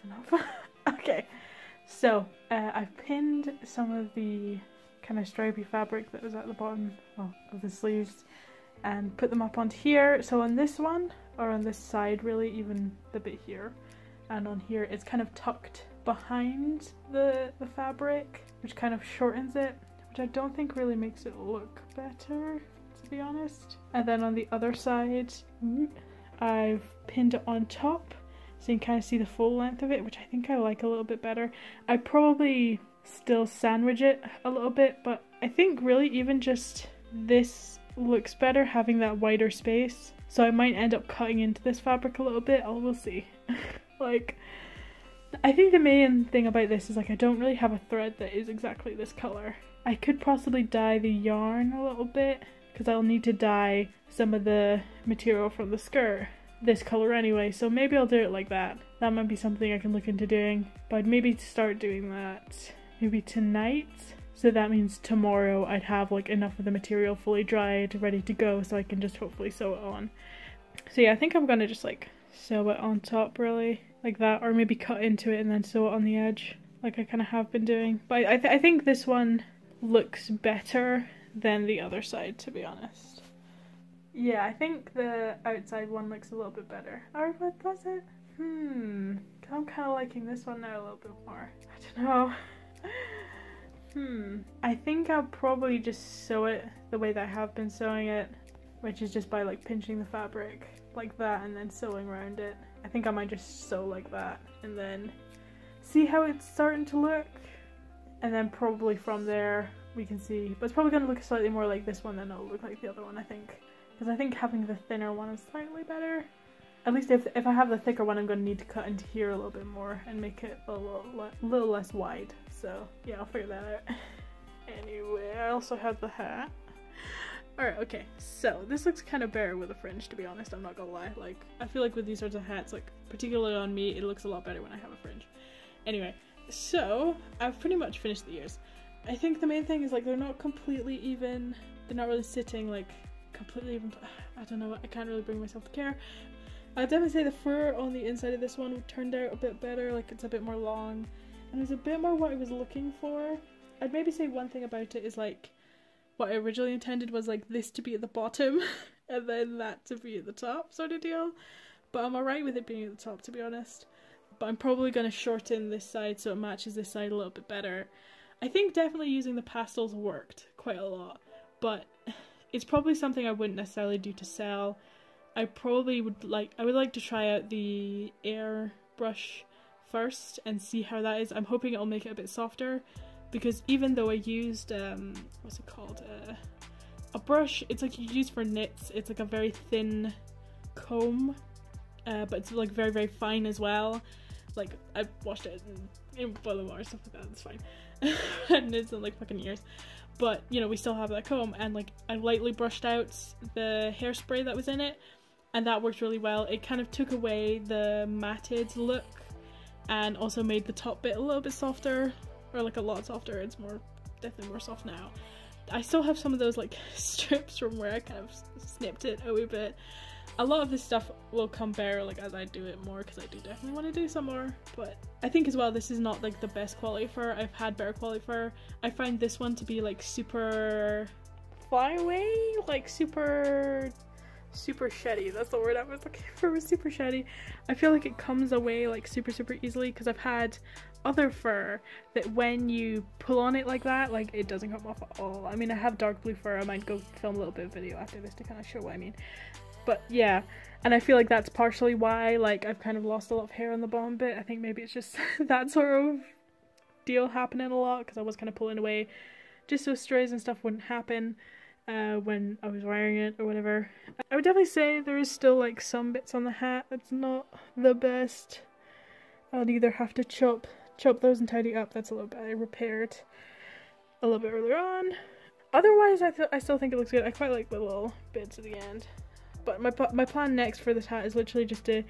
enough. Okay, so I've pinned some of the kind of stripy fabric that was at the bottom of the sleeves and put them up onto here. So on this one, or on this side really, even the bit here, and on here it's kind of tucked behind the fabric, which kind of shortens it, which I don't think really makes it look better, to be honest. And then on the other side, I've pinned it on top so you can kind of see the full length of it, which I think I like a little bit better. I probably still sandwich it a little bit, but I think really even just this looks better having that wider space. So I might end up cutting into this fabric a little bit, we'll see. Like, I think the main thing about this is like I don't really have a thread that is exactly this color. I could possibly dye the yarn a little bit because I'll need to dye some of the material from the skirt this color anyway, so maybe I'll do it like that. That might be something I can look into doing, but I'd maybe start doing that maybe tonight. So that means tomorrow I'd have like enough of the material fully dried, ready to go, so I can just hopefully sew it on. So yeah, I think I'm gonna just like sew it on top really, like that, or maybe cut into it and then sew it on the edge, like I kind of have been doing. But I think this one looks better than the other side, to be honest. Yeah, I think the outside one looks a little bit better. Or what was it? I'm kind of liking this one now a little bit more. I don't know. I think I'll probably just sew it the way that I have been sewing it, which is just by like pinching the fabric like that and then sewing around it. I think I might just sew like that and then see how it's starting to look, and then probably from there we can see. But it's probably going to look slightly more like this one than it'll look like the other one, I think. Because I think having the thinner one is slightly better. At least if I have the thicker one, I'm going to need to cut into here a little bit more and make it a little less wide. So yeah, I'll figure that out. Anyway, I also have the hat. Alright, okay, so this looks kind of bare with a fringe, to be honest, I'm not gonna lie. Like, I feel like with these sorts of hats, like, particularly on me, it looks a lot better when I have a fringe. Anyway, so I've pretty much finished the ears. I think the main thing is like they're not completely even, they're not really sitting like completely even. I don't know, I can't really bring myself to care. I'd definitely say the fur on the inside of this one turned out a bit better, like it's a bit more long and it's a bit more what I was looking for. I'd maybe say one thing about it is like what I originally intended was like this to be at the bottom and then that to be at the top sort of deal, but I'm alright with it being at the top, to be honest. But I'm probably going to shorten this side so it matches this side a little bit better. I think definitely using the pastels worked quite a lot, but it's probably something I wouldn't necessarily do to sell. I would like to try out the air brush first and see how that is. I'm hoping it'll make it a bit softer, because even though I used what's it called, a brush, it's like you use for knits, it's like a very thin comb, but it's like very, very fine as well. Like, I washed it in boiling water, stuff like that, it's fine. And it's in like fucking years. But, you know, we still have that comb, and like, I lightly brushed out the hairspray that was in it, and that worked really well. It kind of took away the matted look, and also made the top bit a little bit softer, or like a lot softer. It's definitely more soft now. I still have some of those like strips from where I kind of snipped it a wee bit. A lot of this stuff will come bare like as I do it more, because I do definitely want to do some more. But I think as well this is not like the best quality fur. I've had better quality fur. I find this one to be like super flyaway, like super sheddy. That's the word I was looking for, was super sheddy. I feel like it comes away like super easily, because I've had other fur that when you pull on it like that, like it doesn't come off at all. I mean, I have dark blue fur. I might go film a little bit of video after this to kind of show what I mean. But yeah, and I feel like that's partially why like I've kind of lost a lot of hair on the bottom bit. I think maybe it's just that sort of deal happening a lot, because I was kind of pulling away just so strays and stuff wouldn't happen when I was wearing it or whatever. I would definitely say there is still like some bits on the hat that's not the best. I'll either have to chop those and tidy up. That's a little bit I repaired a little bit earlier on. Otherwise, I still think it looks good. I quite like the little bits at the end. But my plan next for this hat is literally just to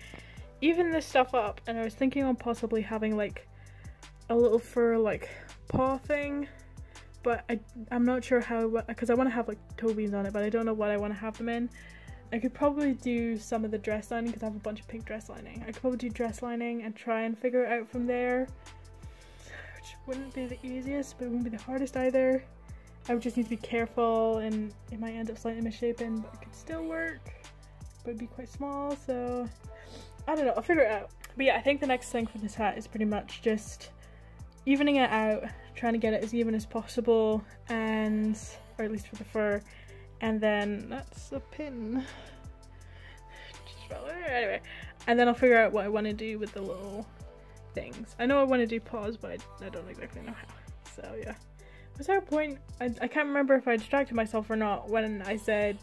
even this stuff up, and I was thinking on possibly having like a little fur like paw thing, but I'm not sure how, because I want to have like toe beans on it, but I don't know what I want to have them in. I could probably do some of the dress lining because I have a bunch of pink dress lining. I could probably do dress lining and try and figure it out from there, which wouldn't be the easiest, but it wouldn't be the hardest either. I would just need to be careful and it might end up slightly misshapen, but it could still work. But it'd be quite small, so I don't know, I'll figure it out. But yeah, I think the next thing for this hat is pretty much just evening it out, trying to get it as even as possible, and or at least for the fur. And then that's a pin. Anyway, and then I'll figure out what I want to do with the little things. I know I want to do paws, but I don't exactly know how. So yeah. Was there a point? I can't remember if I distracted myself or not when I said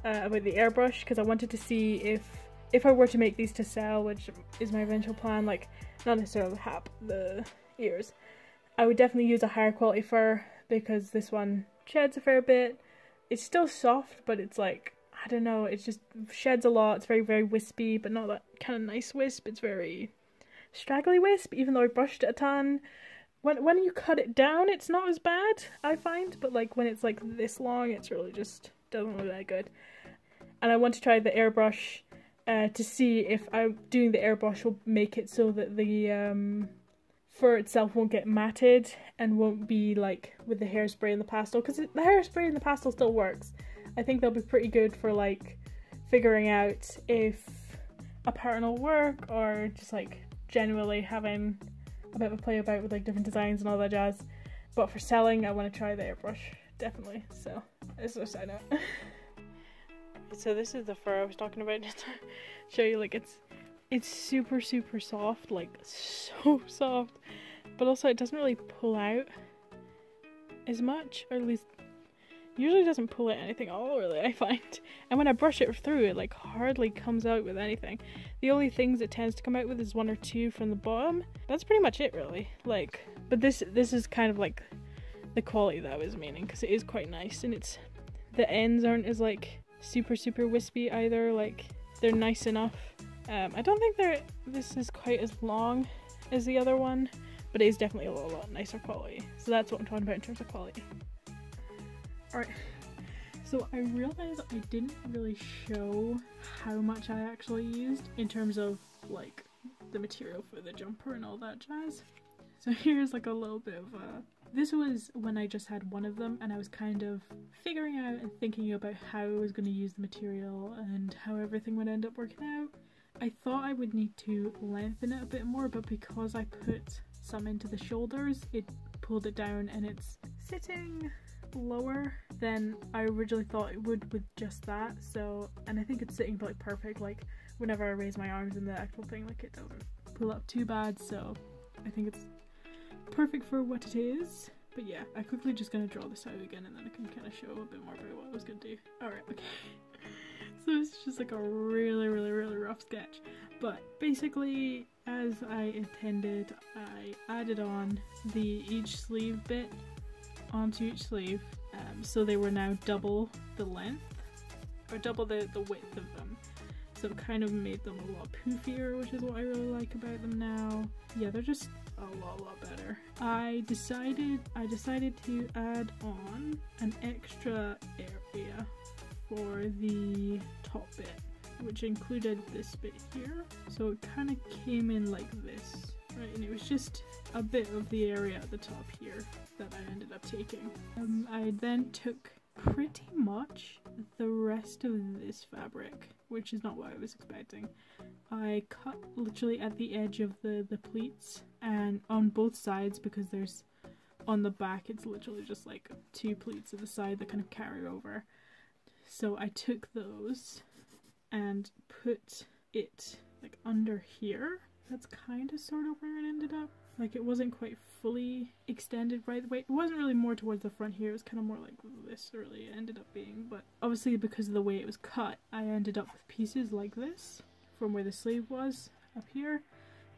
about the airbrush, because I wanted to see if I were to make these to sell, which is my eventual plan, like not necessarily the hat, the ears, I would definitely use a higher quality fur because this one sheds a fair bit. It's still soft, but it's like, I don't know, it just sheds a lot. It's very, very wispy, but not that kind of nice wisp. It's very straggly wisp, even though I brushed it a ton. When you cut it down, it's not as bad, I find, but like when it's like this long, it's really just doesn't look that good. And I want to try the airbrush to see if I'm doing the airbrush will make it so that the fur itself won't get matted and won't be like with the hairspray and the pastel, because the hairspray and the pastel still works. I think they'll be pretty good for like figuring out if a pattern will work, or just like generally having a bit of a play about with like different designs and all that jazz. But for selling, I want to try the airbrush, definitely. So this is a side note. So this is the fur I was talking about, just to show you, like it's super, super soft, like so soft, but also it doesn't really pull out as much, or at least usually doesn't pull out anything at all, really, I find. And when I brush it through, it like hardly comes out with anything. The only things it tends to come out with is one or two from the bottom. That's pretty much it, really. Like, but this is kind of like the quality that I was meaning, because it is quite nice, and it's, the ends aren't as like super, super wispy either. Like, they're nice enough. I don't think this is quite as long as the other one, but it is definitely a lot nicer quality. So that's what I'm talking about in terms of quality. Alright, so I realized I didn't really show how much I actually used in terms of like the material for the jumper and all that jazz. So here's like a little bit of this was when I just had one of them, and I was kind of figuring out and thinking about how I was going to use the material and how everything would end up working out. I thought I would need to lengthen it a bit more, but because I put some into the shoulders, it pulled it down and it's sitting lower than I originally thought it would with just that. So, and I think it's sitting like perfect, like whenever I raise my arms in the actual thing, like it doesn't pull up too bad, so I think it's perfect for what it is. But yeah, I'm quickly just gonna draw this out again, and then I can kind of show a bit more about what I was gonna do. Alright, okay. So it's just like a really rough sketch, but basically as I intended, I added on each sleeve bit onto each sleeve, so they were now double the length, or double the width of them. So it kind of made them a lot poofier, which is what I really like about them now. Yeah, they're just a lot better. I decided to add on an extra area for the top bit, which included this bit here. So it kind of came in like this, right? And it was just a bit of the area at the top here that I ended up taking. I then took pretty much the rest of this fabric, which is not what I was expecting. I cut literally at the edge of the pleats, and on both sides, because there's on the back it's literally just like two pleats at the side that kind of carry over. So I took those and put it like under here. That's kind of sort of where it ended up. Like, it wasn't quite fully extended right the way. It wasn't really more towards the front here. It was kind of more like this really it ended up being. But obviously because of the way it was cut, I ended up with pieces like this from where the sleeve was up here.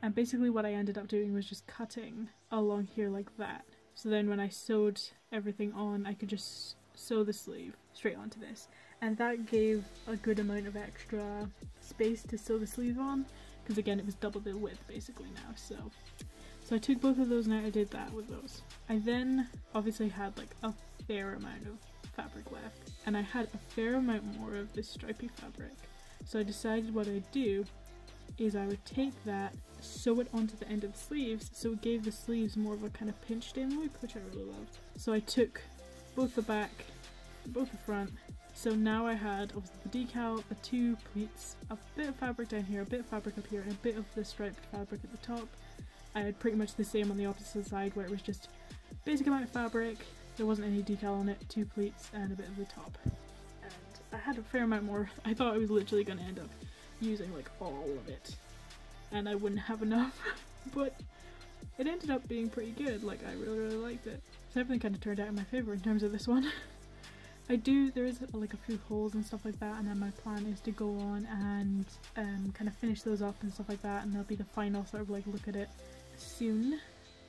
And basically what I ended up doing was just cutting along here like that. So then when I sewed everything on, I could just sew the sleeve straight onto this. And that gave a good amount of extra space to sew the sleeve on, because again it was double the width basically now. So I took both of those and I did that with those. I then obviously had like a fair amount of fabric left, and I had a fair amount more of this stripy fabric. So I decided what I'd do is I would take that, sew it onto the end of the sleeves, so it gave the sleeves more of a kind of pinched in look, which I really loved. So I took both the back, both the front, so now I had obviously the decal, the two pleats, a bit of fabric down here, a bit of fabric up here, and a bit of the striped fabric at the top. I had pretty much the same on the opposite side where it was just basic amount of fabric, there wasn't any decal on it, two pleats and a bit of the top. And I had a fair amount more. I thought I was literally going to end up using like all of it and I wouldn't have enough, but it ended up being pretty good. Like, I really liked it. So everything kind of turned out in my favour in terms of this one. there is like a few holes and stuff like that, and then my plan is to go on and kind of finish those up and stuff like that, and that'll be the final sort of like look at it soon,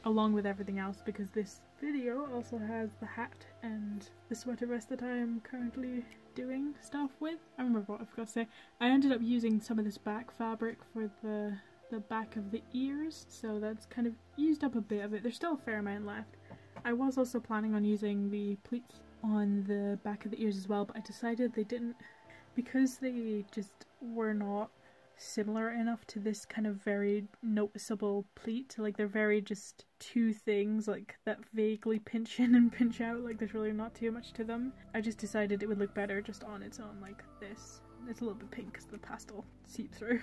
along with everything else, because this video also has the hat and the sweater vest that I am currently doing stuff with. I remember what I forgot to say. I ended up using some of this back fabric for the back of the ears, so that's kind of used up a bit of it. There's still a fair amount left. I was also planning on using the pleats on the back of the ears as well, but I decided they didn't, because they just were not similar enough to this kind of very noticeable pleat. Like, they're very just two things like that vaguely pinch in and pinch out, like there's really not too much to them. I just decided it would look better just on its own like this. It's a little bit pink because the pastel seeped through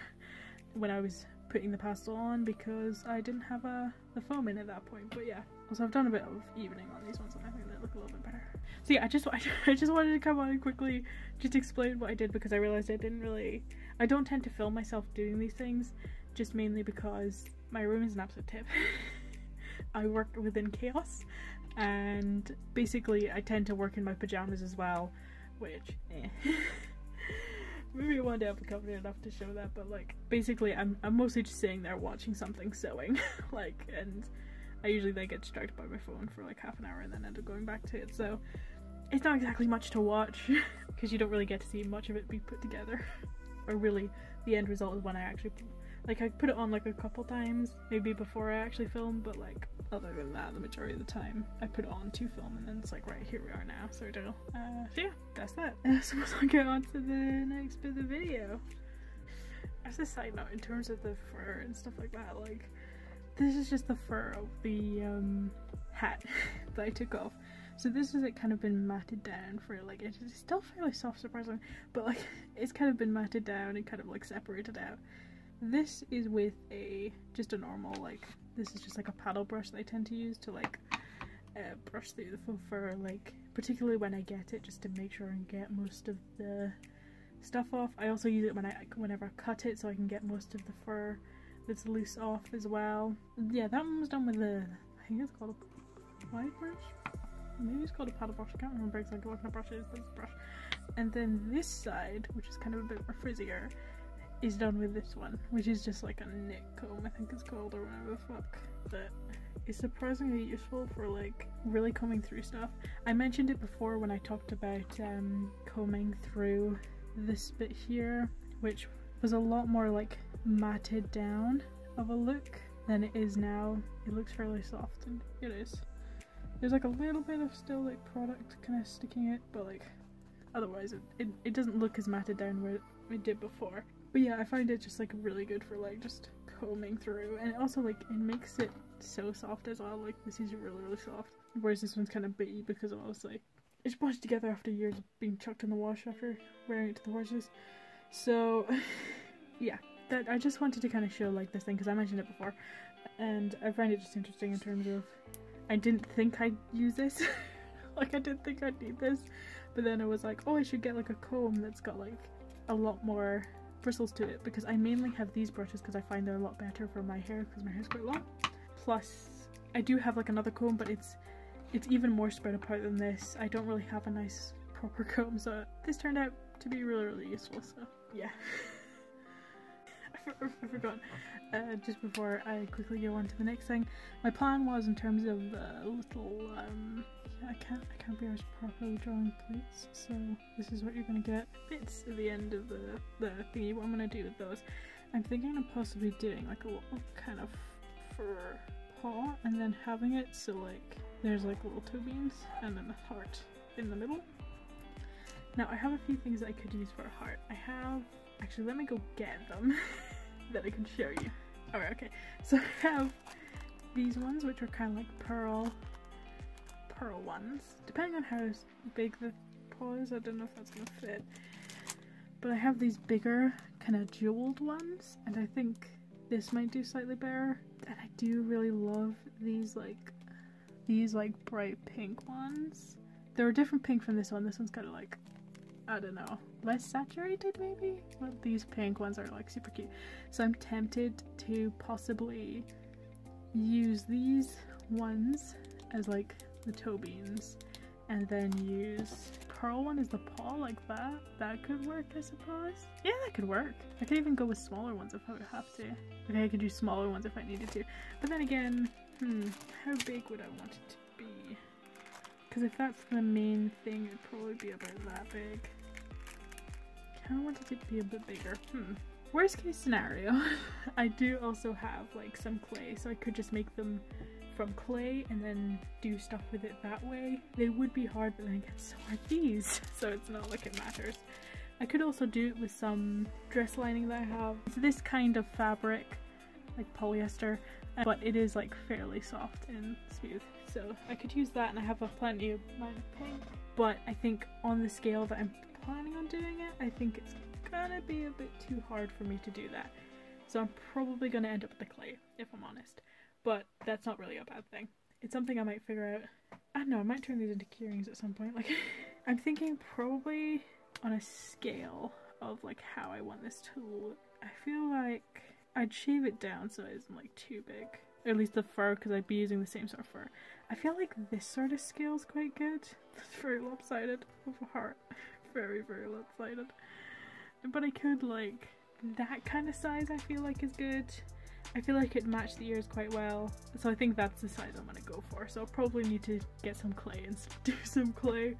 when I was putting the pastel on, because I didn't have the foam in at that point. But yeah, also I've done a bit of evening on these ones and I think they look a little bit better. So yeah, I just wanted to come on and quickly just explain what I did, because I realized I don't tend to film myself doing these things, just mainly because my room is an absolute tip. I work within chaos, and basically I tend to work in my pajamas as well, which maybe one day I'll be confident enough to show that, but like basically I'm mostly just sitting there watching something sewing, like, and I usually then get distracted by my phone for like half an hour and then end up going back to it, so it's not exactly much to watch because you don't really get to see much of it be put together. Or really the end result is when I actually, like, I put it on like a couple times maybe before I actually film, but like other than that, the majority of the time I put it on to film, and then it's like, right, here we are now, so yeah, that's that. So we'll get on to the next bit of the video. As a side note, in terms of the fur and stuff like that, like, this is just the fur of the hat that I took off. So this has kind of been matted down for, like, it's still fairly soft, surprisingly, but like it's kind of been matted down and kind of like separated out. This is with just a normal, like, this is just like a paddle brush that I tend to use to like brush through the faux fur, like particularly when I get it, just to make sure and get most of the stuff off. I also use it whenever I cut it, so I can get most of the fur that's loose off as well. Yeah, that one was done with I think it's called a wide brush? Maybe it's called a paddle brush, I can't remember exactly what kind of brush it is, but it's a brush. And then this side, which is kind of a bit more frizzier, is done with this one, which is just like a knit comb, I think it's called, or whatever the fuck. That is surprisingly useful for like really combing through stuff. I mentioned it before when I talked about combing through this bit here, which was a lot more like matted down of a look than it is now. It looks fairly soft, and it is. There's like a little bit of still like product kind of sticking it, but like otherwise it doesn't look as matted down where it did before. But yeah, I find it just like really good for like just combing through, and also like it makes it so soft as well. Like, this is really soft, whereas this one's kind of bitty because obviously it's bunched together after years of being chucked in the wash after wearing it to the horses. So yeah, that I just wanted to kind of show like this thing because I mentioned it before, and I find it just interesting in terms of I didn't think I'd use this. Like, I didn't think I'd need this, but then I was like, oh, I should get like a comb that's got like a lot more bristles to it, because I mainly have these brushes because I find they're a lot better for my hair because my hair's quite long. Plus I do have like another comb, but it's even more spread apart than this. I don't really have a nice proper comb, so this turned out to be really useful, so yeah. I forgot, just before I quickly go on to the next thing, my plan was in terms of the little, I can't be as properly drawing pleats, so this is what you're gonna get. Bits at the end of the thingy. What I'm gonna do with those, I'm thinking of possibly doing like a little kind of fur paw and then having it so like there's like little toe beans and then a heart in the middle. Now I have a few things I could use for a heart. I have, actually let me go get them that I can show you. Alright, okay, so I have these ones which are kind of like pearl ones. Depending on how big the paw is, I don't know if that's gonna fit. But I have these bigger kind of jeweled ones, and I think this might do slightly better. And I do really love these like bright pink ones. They're a different pink from this one. This one's kind of like, I don't know, less saturated maybe? But these pink ones are like super cute. So I'm tempted to possibly use these ones as like the toe beans, and then use pearl one as the paw like that. That could work, I suppose. Yeah, that could work. I could even go with smaller ones if I would have to. Okay, I could do smaller ones if I needed to. But then again, how big would I want it to be? Because if that's the main thing, it'd probably be about that big. I kind of want it to be a bit bigger. Worst case scenario, I do also have like some clay, so I could just make them from clay and then do stuff with it that way. They would be hard, but then again, so are these, so it's not like it matters. I could also do it with some dress lining that I have. It's this kind of fabric, like polyester, but it is like fairly soft and smooth, so I could use that, and I have a plenty of amount of pink. But I think on the scale that I'm planning on doing it, I think it's gonna be a bit too hard for me to do that. So I'm probably gonna end up with the clay, if I'm honest. But that's not really a bad thing. It's something I might figure out. I don't know, I might turn these into keyrings at some point. Like, I'm thinking probably on a scale of like how I want this to look. I feel like I'd shave it down so it isn't like too big. Or at least the fur, because I'd be using the same sort of fur. I feel like this sort of scale is quite good. It's very lopsided of a heart. Very, very lopsided. But I could like, that kind of size I feel like is good. I feel like it matched the ears quite well, so I think that's the size I'm gonna go for. So I'll probably need to get some clay and do some clay,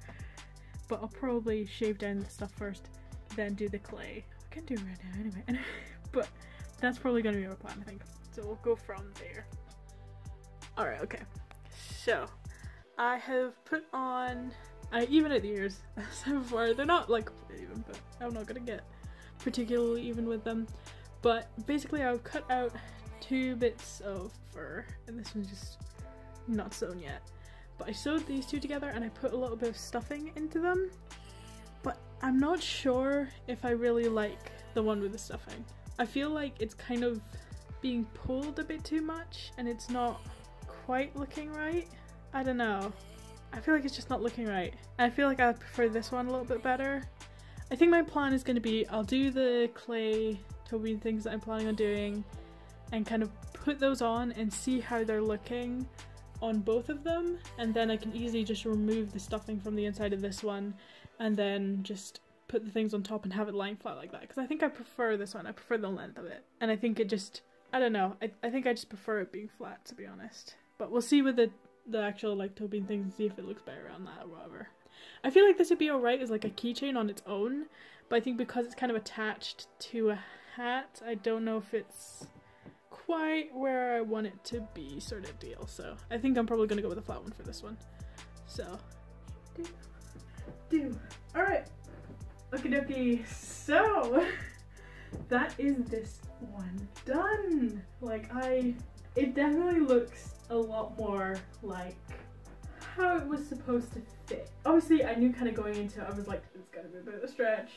but I'll probably shave down the stuff first, then do the clay. I can do it right now anyway. But that's probably gonna be our plan, I think. So we'll go from there. Alright, okay. So I have put on, I even out the ears so far. They're not like even, but I'm not gonna get particularly even with them. But basically I've cut out 2 bits of fur, and this one's just not sewn yet. But I sewed these 2 together and I put a little bit of stuffing into them. But I'm not sure if I really like the one with the stuffing. I feel like it's kind of being pulled a bit too much and it's not quite looking right. I don't know. I feel like it's just not looking right. I feel like I prefer this one a little bit better. I think my plan is going to be, I'll do the clay toe bean things that I'm planning on doing and kind of put those on and see how they're looking on both of them, and then I can easily just remove the stuffing from the inside of this one and then just put the things on top and have it lying flat like that, because I think I prefer this one. I prefer the length of it, and I think it just, I don't know, I think I just prefer it being flat, to be honest. But we'll see with the actual like toe bean things and see if it looks better on that or whatever. I feel like this would be alright as like a keychain on its own, but I think because it's kind of attached to a hat, I don't know if it's quite where I want it to be, sort of deal. So I think I'm probably gonna go with a flat one for this one. So alright, okie dokie. So that is this one done. Like, it definitely looks a lot more like how it was supposed to fit. Obviously I knew kind of going into it, I was like, it's gonna be a bit of a stretch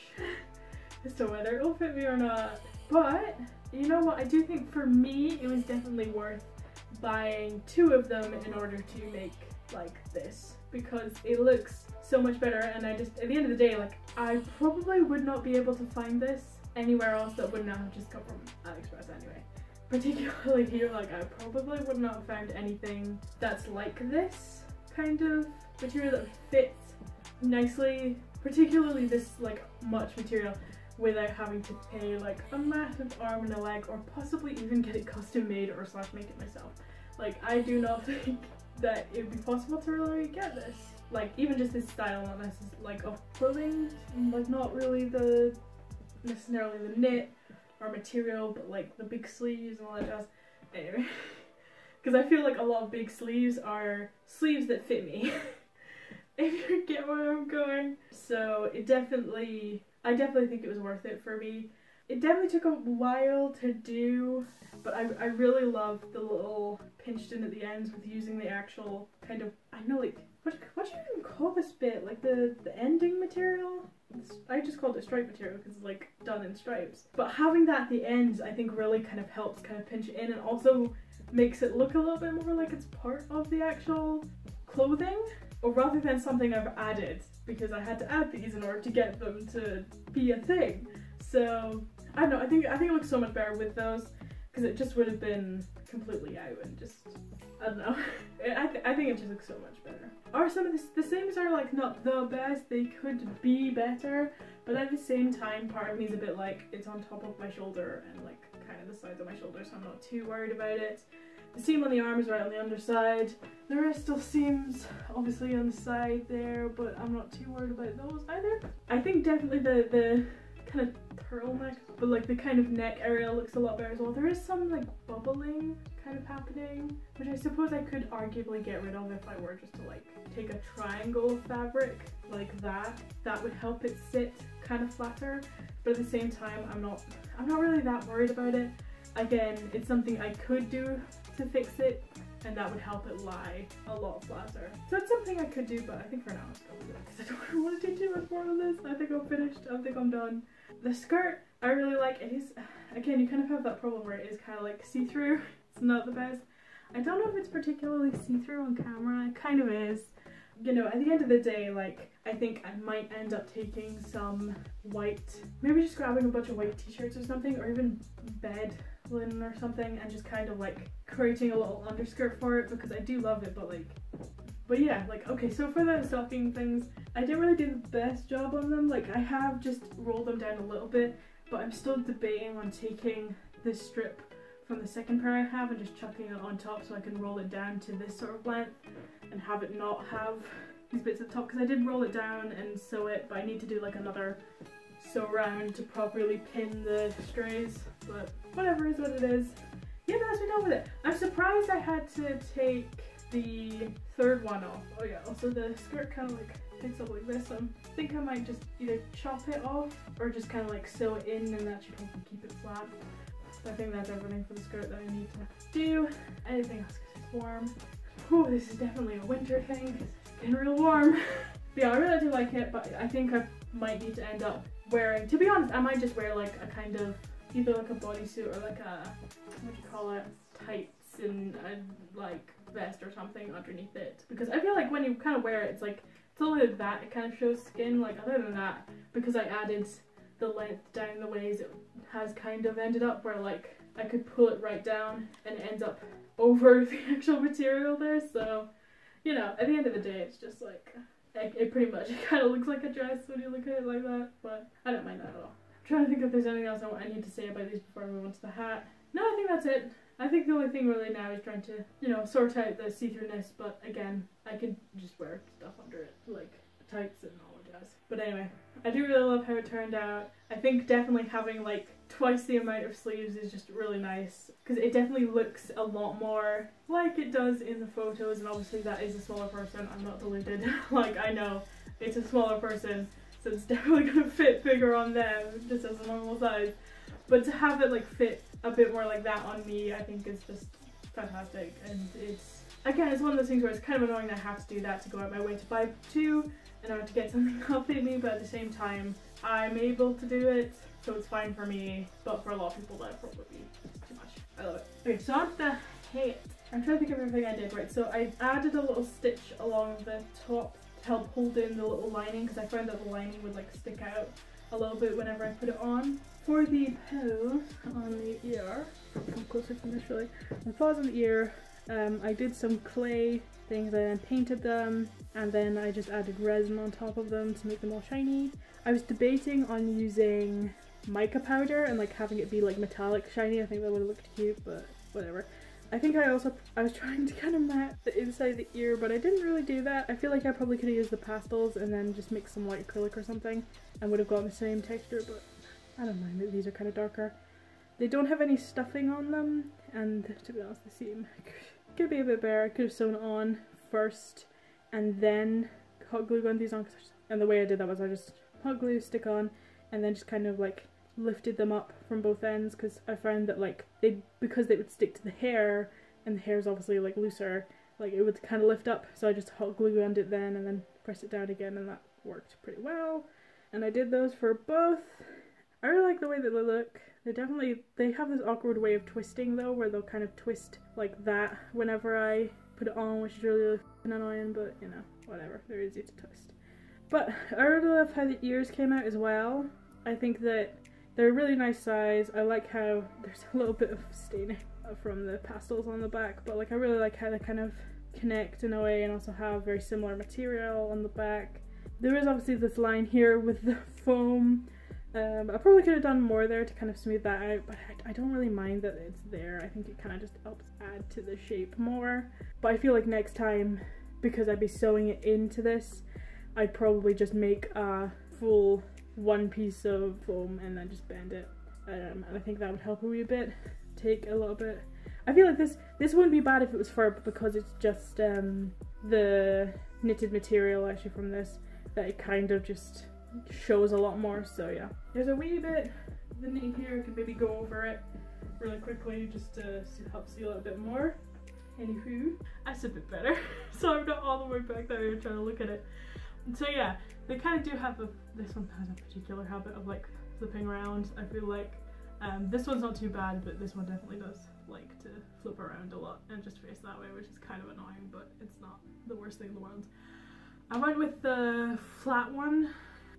as to whether it'll fit me or not. But you know what, I do think for me it was definitely worth buying 2 of them in order to make like this, because it looks so much better. And I just, at the end of the day, like, I probably would not be able to find this anywhere else that would not have just come from AliExpress anyway. Particularly here, like, I probably would not have found anything that's like this kind of material that fits nicely, particularly this like much material, without having to pay like a massive arm and a leg, or possibly even get it custom made or / make it myself. Like, I do not think that it would be possible to really get this. Like, even just this style, not necessarily like of clothing, like not really necessarily the knit or material, but like the big sleeves and all that jazz. Anyway, because I feel like a lot of big sleeves are sleeves that fit me. If you get where I'm going. So I definitely think it was worth it for me. It definitely took a while to do, but I really love the little pinched in at the ends with using the actual kind of, I know, like, what do you even call this bit? Like the ending material? I just called it stripe material because it's like done in stripes. But having that at the ends I think really kind of helps kind of pinch it in, and also makes it look a little bit more like it's part of the actual clothing, or rather than something I've added, because I had to add these in order to get them to be a thing. So I don't know, I think it looks so much better with those, because it just would have been completely out and just, I don't know. I think it just looks so much better. Or some of the seams are like not the best, they could be better, but at the same time part of me is a bit like it's on top of my shoulder and like kind of the sides of my shoulder, so I'm not too worried about it. The seam on the arm is right on the underside. There are still seams obviously on the side there, but I'm not too worried about those either. I think definitely the kind of turtleneck, but like the kind of neck area looks a lot better as well. There is some like bubbling kind of happening, which I suppose I could arguably get rid of if I were just to like take a triangle of fabric like that. That would help it sit kind of flatter, but at the same time I'm not really that worried about it. Again, it's something I could do to fix it, and that would help it lie a lot flatter. So it's something I could do, but I think for now I'm just going to do it because I don't want to do too much more of this. I think I'm finished. I think I'm done. The skirt I really like. It is, again, you kind of have that problem where it is kind of like see-through. It's not the best. I don't know if it's particularly see-through on camera. It kind of is. You know, at the end of the day, like, I think I might end up taking some white, maybe just grabbing a bunch of white t-shirts or something, or even bed linen or something, and just kind of like creating a little underskirt for it, because I do love it, but yeah, like, okay, so for the stocking things, I didn't really do the best job on them. Like, I have just rolled them down a little bit, but I'm still debating on taking this strip from the second pair I have and just chucking it on top so I can roll it down to this sort of length and have it not have these bits at the top, because I did roll it down and sew it, but I need to do like another sew round to properly pin the strays, but whatever, is what it is. Yeah, but that's me done with it. I'm surprised I had to take the third one off. Oh yeah, also the skirt kind of like picks up like this, so I think I might just either chop it off or just kind of like sew it in, and that should hopefully keep it flat. So I think that's everything for the skirt that I need to do. Anything else because it's warm. Oh, this is definitely a winter thing because it's getting real warm. But yeah, I really do like it, but I think I might need to end up wearing, to be honest, I might just wear like a kind of, either like a bodysuit or like a, what do you call it, tights and a like vest or something underneath it, because I feel like when you kind of wear it, it's like, it's only like that, it kind of shows skin. Like, other than that, because I added the length down the ways, it has kind of ended up where like I could pull it right down and it ends up over the actual material there. So, you know, at the end of the day, it's just like, it pretty much kind of looks like a dress when you look at it like that, but I don't mind that at all. I'm trying to think if there's anything else I need to say about these before I move on to the hat. No, I think that's it. I think the only thing really now is trying to, you know, sort out the see-throughness, but again, I could just wear stuff under it, like tights and all that jazz. But anyway, I do really love how it turned out. I think definitely having like twice the amount of sleeves is just really nice, because it definitely looks a lot more like it does in the photos, and obviously that is a smaller person, I'm not deluded. Like, I know it's a smaller person, so it's definitely gonna fit bigger on them just as a normal size, but to have it like fit a bit more like that on me, I think is just fantastic. And it's, again, it's one of those things where it's kind of annoying that I have to do that to go out my way to buy two in order to get something that'll fit me, but at the same time I'm able to do it, so it's fine for me, but for a lot of people that'd probably be too much. I love it. Okay, so on to the hat. I'm trying to think of everything I did right. So I added a little stitch along the top to help hold in the little lining, because I found that the lining would like stick out a little bit whenever I put it on. For the paws on the ear, come closer from this really. The paws on the ear, I did some clay things and painted them, and then I just added resin on top of them to make them all shiny. I was debating on using mica powder and like having it be like metallic shiny. I think that would have looked cute, but whatever. I think I was trying to kind of matte the inside of the ear, but I didn't really do that. I feel like I probably could have used the pastels and then just mix some white acrylic or something and would have gotten the same texture, but I don't mind that these are kind of darker. They don't have any stuffing on them, and to be honest, they seem could be a bit better. I could have sewn it on first and then hot glue gun these on, and the way I did that was I just hot glue, stick on, and then just kind of like lifted them up from both ends, because I found that like because they would stick to the hair, and the hair is obviously like looser, like it would kind of lift up, so I just hot glue gunned it then and then pressed it down again, and that worked pretty well. And I did those for both. I really like the way that they look. They have this awkward way of twisting though, where they'll kind of twist like that whenever I put it on, which is really annoying, but you know, whatever, they're easy to twist. But I really love how the ears came out as well. I think that they're a really nice size. I like how there's a little bit of staining from the pastels on the back, but like I really like how they kind of connect in a way and also have very similar material on the back. There is obviously this line here with the foam. I probably could have done more there to kind of smooth that out, but I don't really mind that it's there. I think it kind of just helps add to the shape more. But I feel like next time, because I'd be sewing it into this, I'd probably just make a full one piece of foam and then just bend it. And I think that would help a wee bit. Take a little bit. I feel like this wouldn't be bad if it was fur, but because it's just the knitted material actually from this, that it kind of just shows a lot more. So yeah, there's a wee bit of the knitting here. I could maybe go over it really quickly just to help see a little bit more. Anywho, that's a bit better. So I'm not all the way back there trying to look at it. And so yeah, they kind of do have this one has a particular habit of like flipping around. I feel like this one's not too bad, but this one definitely does like to flip around a lot and just face that way, which is kind of annoying, but it's not the worst thing in the world. I went with the flat one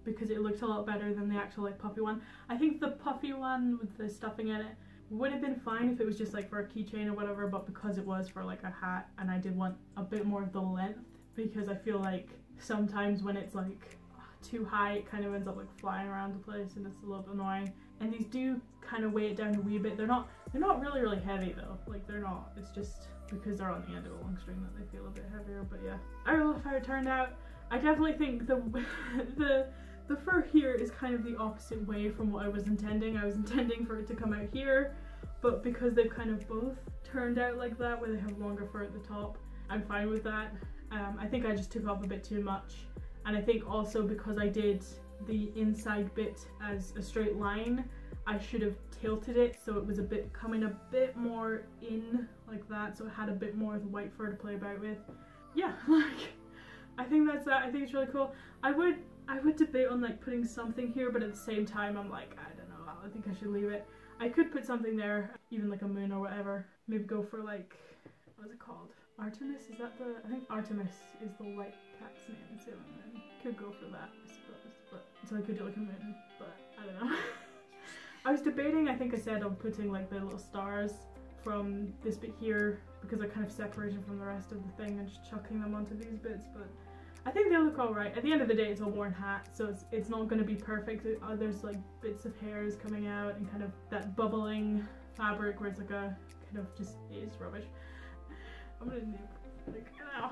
because it looked a lot better than the actual like puffy one. I think the puffy one with the stuffing in it would have been fine if it was just like for a keychain or whatever, but because it was for like a hat, and I did want a bit more of the length, because I feel like sometimes when it's like too high it kind of ends up like flying around the place and it's a little bit annoying. And these do kind of weigh it down a wee bit. They're not really heavy though, like they're not, it's just because they're on the end of a long string that they feel a bit heavier. But yeah, I really love how it turned out. I definitely think the fur here is kind of the opposite way from what I was intending. I was intending for it to come out here, but because they've kind of both turned out like that, where they have longer fur at the top, I'm fine with that. I think I just took off a bit too much, and I think also because I did the inside bit as a straight line, I should have tilted it so it was a bit coming a bit more in like that, so it had a bit more of the white fur to play about with. Yeah, like I think that's that. I think it's really cool. I would debate on like putting something here, but at the same time I'm like, I don't know, I think I should leave it. I could put something there, even like a moon or whatever. Maybe go for like, what is it called? Artemis? Is that the, I think Artemis is the white cat's name in Sailor Moon. Could go for that, I suppose. But so I could do like a moon, but I don't know. I was debating, I think I said, on putting like the little stars from this bit here, because I kind of separated from the rest of the thing, and just chucking them onto these bits, but I think they look alright. At the end of the day, it's a worn hat, so it's not going to be perfect. There's like bits of hairs coming out and kind of that bubbling fabric where it's like a kind of just is rubbish. I'm gonna nip like ow.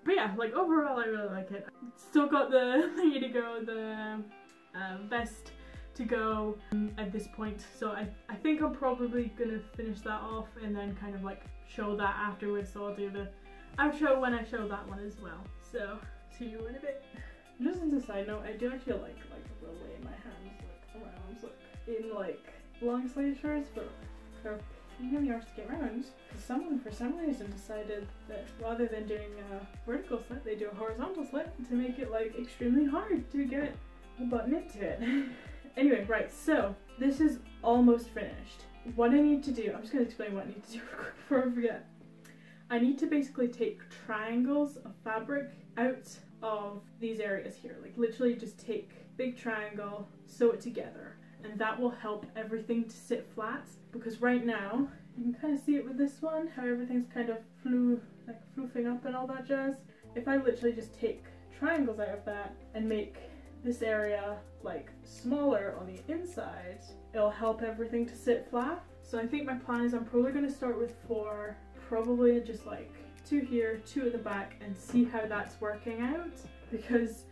But yeah, like overall I really like it. Still got the thingy to go, the vest to go at this point, so I think I'm probably gonna finish that off and then kind of like show that afterwards. So I'll do the outro when I show that one as well. So see you in a bit. Just as a side note, I do actually like the way my hands look around, like in like long sleeve shirts, but they're really hard to get around. Someone for some reason decided that rather than doing a vertical slit, they do a horizontal slit to make it like extremely hard to get a button into it. Anyway, right, so this is almost finished. What I need to do, I'm just going to explain what I need to do real quick before I forget. I need to basically take triangles of fabric out of these areas here. Like literally just take big triangle, sew it together, and that will help everything to sit flat, because right now, you can kind of see it with this one, how everything's kind of floofing up and all that jazz. If I literally just take triangles out of that and make this area like smaller on the inside, it'll help everything to sit flat. So I think my plan is I'm probably going to start with 4, probably just like 2 here, 2 at the back, and see how that's working out, because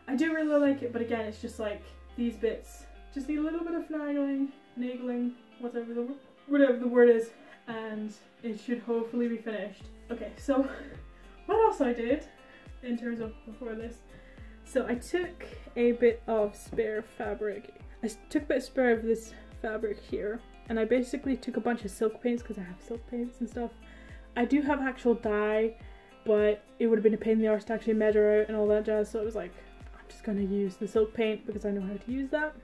I do really like it, but again it's just like these bits just need a little bit of finagling, whatever the word is, and it should hopefully be finished. Okay, so what else I did in terms of before this. So I took a bit of spare fabric. I took a bit of spare of this fabric here, and I basically took a bunch of silk paints because I have silk paints and stuff. I do have actual dye, but it would have been a pain in the arse to actually measure out and all that jazz, so I was like, I'm just gonna use the silk paint because I know how to use that,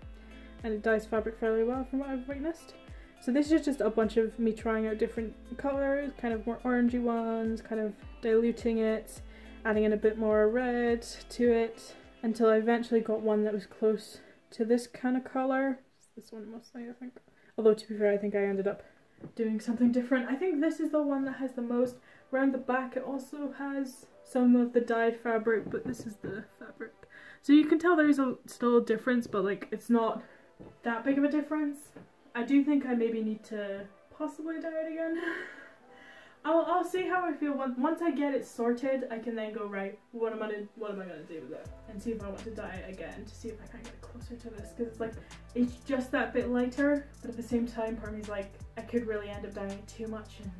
and it dyes fabric fairly well from what I've witnessed. So this is just a bunch of me trying out different colours, kind of more orangey ones, kind of diluting it, adding in a bit more red to it, until I eventually got one that was close to this kind of colour. This one mostly, I think. Although to be fair, I think I ended up doing something different. I think this is the one that has the most. Around the back it also has some of the dyed fabric, but this is the fabric. So you can tell there's still a difference, but like it's not that big of a difference. I do think I maybe need to possibly dye it again. I'll see how I feel once I get it sorted. I can then go, right, what am I gonna do with it, and see if I want to dye it again to see if I can get it closer to this, because it's like it's just that bit lighter, but at the same time part of me's like I could really end up dyeing it too much, and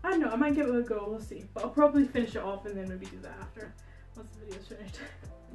I don't know, I might give it a go, we'll see. But I'll probably finish it off and then maybe do that after once the video's finished.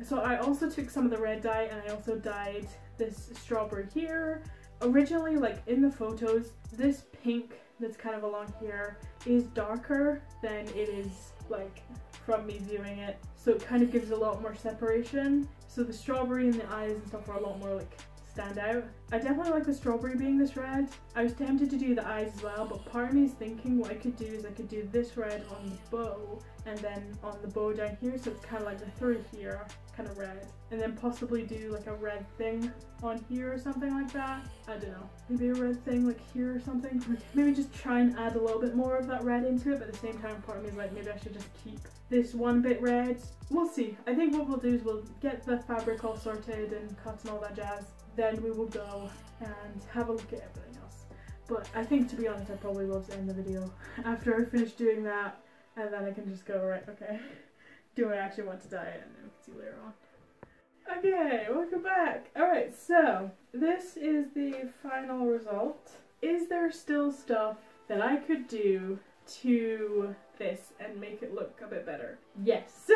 So I also took some of the red dye and I also dyed this strawberry here. Originally, like in the photos, this pink that's kind of along here is darker than it is like from me viewing it, so it kind of gives a lot more separation. So the strawberry and the eyes and stuff are a lot more like stand out. I definitely like the strawberry being this red. I was tempted to do the eyes as well, but part of me is thinking what I could do is I could do this red on the bow and then on the bow down here, so it's kind of like the through here kind of red, and then possibly do like a red thing on here or something like that. I don't know, maybe a red thing like here or something. Maybe just try and add a little bit more of that red into it, but at the same time part of me is like maybe I should just keep this one bit red. We'll see. I think what we'll do is we'll get the fabric all sorted and cut and all that jazz, then we will go and have a look at everything else. But I think, to be honest, I probably will just end the video after I finish doing that, and then I can just go, right, okay, do I actually want to dye it, and then we can see later on. Okay, welcome back. Alright, so this is the final result. Is there still stuff that I could do to this and make it look a bit better? Yes.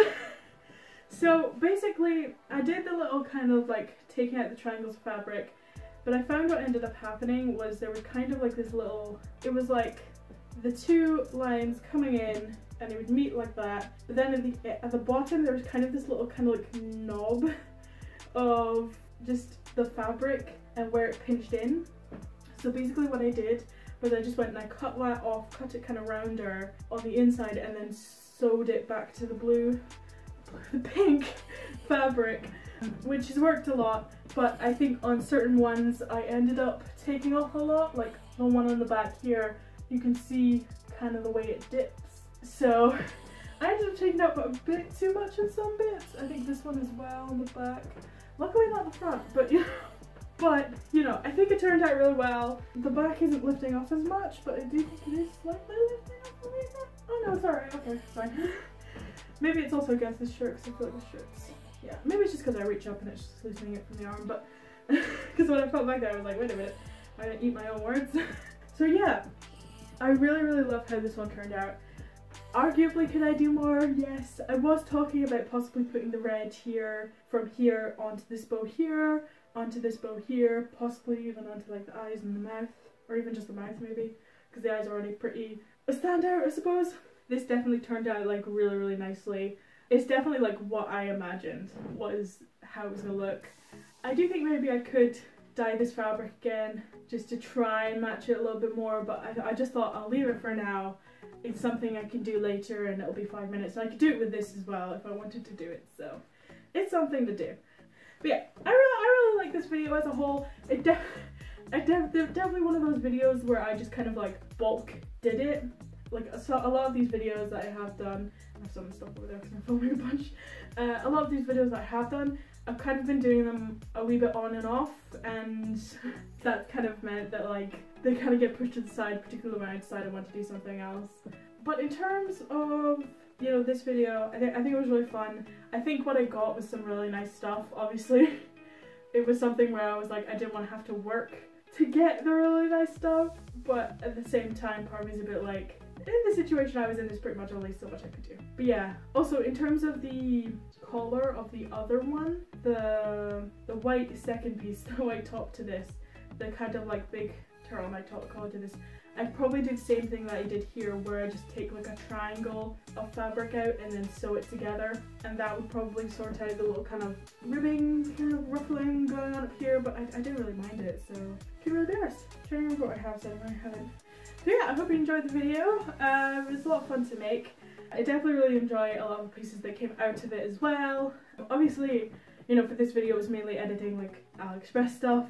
So basically I did the little kind of like taking out the triangles of fabric, but I found what ended up happening was there was kind of like this little, it was like the two lines coming in and they would meet like that, but then at the bottom there was kind of this little kind of like knob of just the fabric and where it pinched in. So basically what I did was I just went and I cut that off, cut it kind of rounder on the inside, and then sewed it back to the pink fabric, which has worked a lot. But I think on certain ones I ended up taking off a lot, like the one on the back here, you can see kind of the way it dips. So I ended up taking up a bit too much in some bits. I think this one as well on the back. Luckily not the front, but you know, I think it turned out really well. The back isn't lifting off as much, but I do think it is slightly lifting off a little bit. Oh no, it's alright, okay, it's fine. Maybe it's also against this shirt because I feel like the shirt's, yeah, maybe it's just because I reach up and it's just loosening it from the arm, but because when I felt back there I was like, wait a minute, I didn't eat my own words. So yeah, I really love how this one turned out. Arguably, could I do more? Yes. I was talking about possibly putting the red here, from here onto this bow here, onto this bow here, possibly even onto like the eyes and the mouth, or even just the mouth maybe, because the eyes are already pretty a standout, I suppose. This definitely turned out like really nicely. It's definitely like what I imagined was how it was gonna look. I do think maybe I could dye this fabric again just to try and match it a little bit more, but I just thought I'll leave it for now. It's something I can do later and it'll be 5 minutes. And I could do it with this as well if I wanted to do it, so it's something to do. But yeah, I really like this video as a whole. They're definitely one of those videos where I just kind of like bulk did it. Like a lot of these videos that I have done, I have some stuff over there because I'm filming a bunch. A lot of these videos that I have done, I've kind of been doing them a wee bit on and off, and that kind of meant that like they kind of get pushed to the side, particularly when I decide I want to do something else. But in terms of, you know, this video, I think it was really fun. I think what I got was some really nice stuff. Obviously, it was something where I was like, I didn't want to have to work to get the really nice stuff, but at the same time part of me is a bit like, in the situation I was in, there's pretty much only so much I could do. But yeah, also in terms of the collar of the other one, the white second piece, the white top to this, the kind of like big turtleneck top collar to this, I probably do the same thing that I did here, where I just take like a triangle of fabric out and then sew it together, and that would probably sort out the little kind of ribbing, kind of ruffling going on up here, but I didn't really mind it, so could really be honest. I'm trying to remember what I have said and I haven't. So yeah, I hope you enjoyed the video. It was a lot of fun to make. I definitely really enjoy a lot of the pieces that came out of it as well. Obviously, you know, for this video it was mainly editing like AliExpress stuff,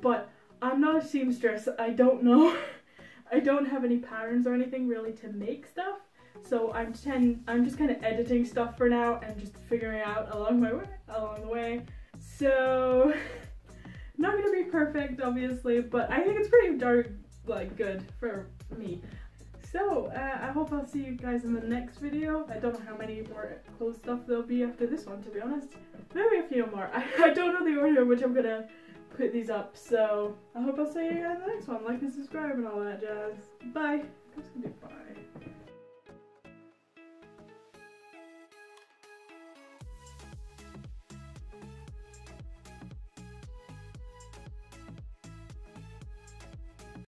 but I'm not a seamstress. I don't know. I don't have any patterns or anything really to make stuff, so I'm just kind of editing stuff for now and just figuring out along the way. So not gonna be perfect, obviously, but I think it's pretty darn like good for me. So I hope I'll see you guys in the next video. I don't know how many more clothes stuff there'll be after this one, to be honest. Maybe a few more. I don't know the order in which I'm gonna put these up, so I hope I'll see you guys in the next one. Like and subscribe and all that jazz. Bye. That's gonna be fun.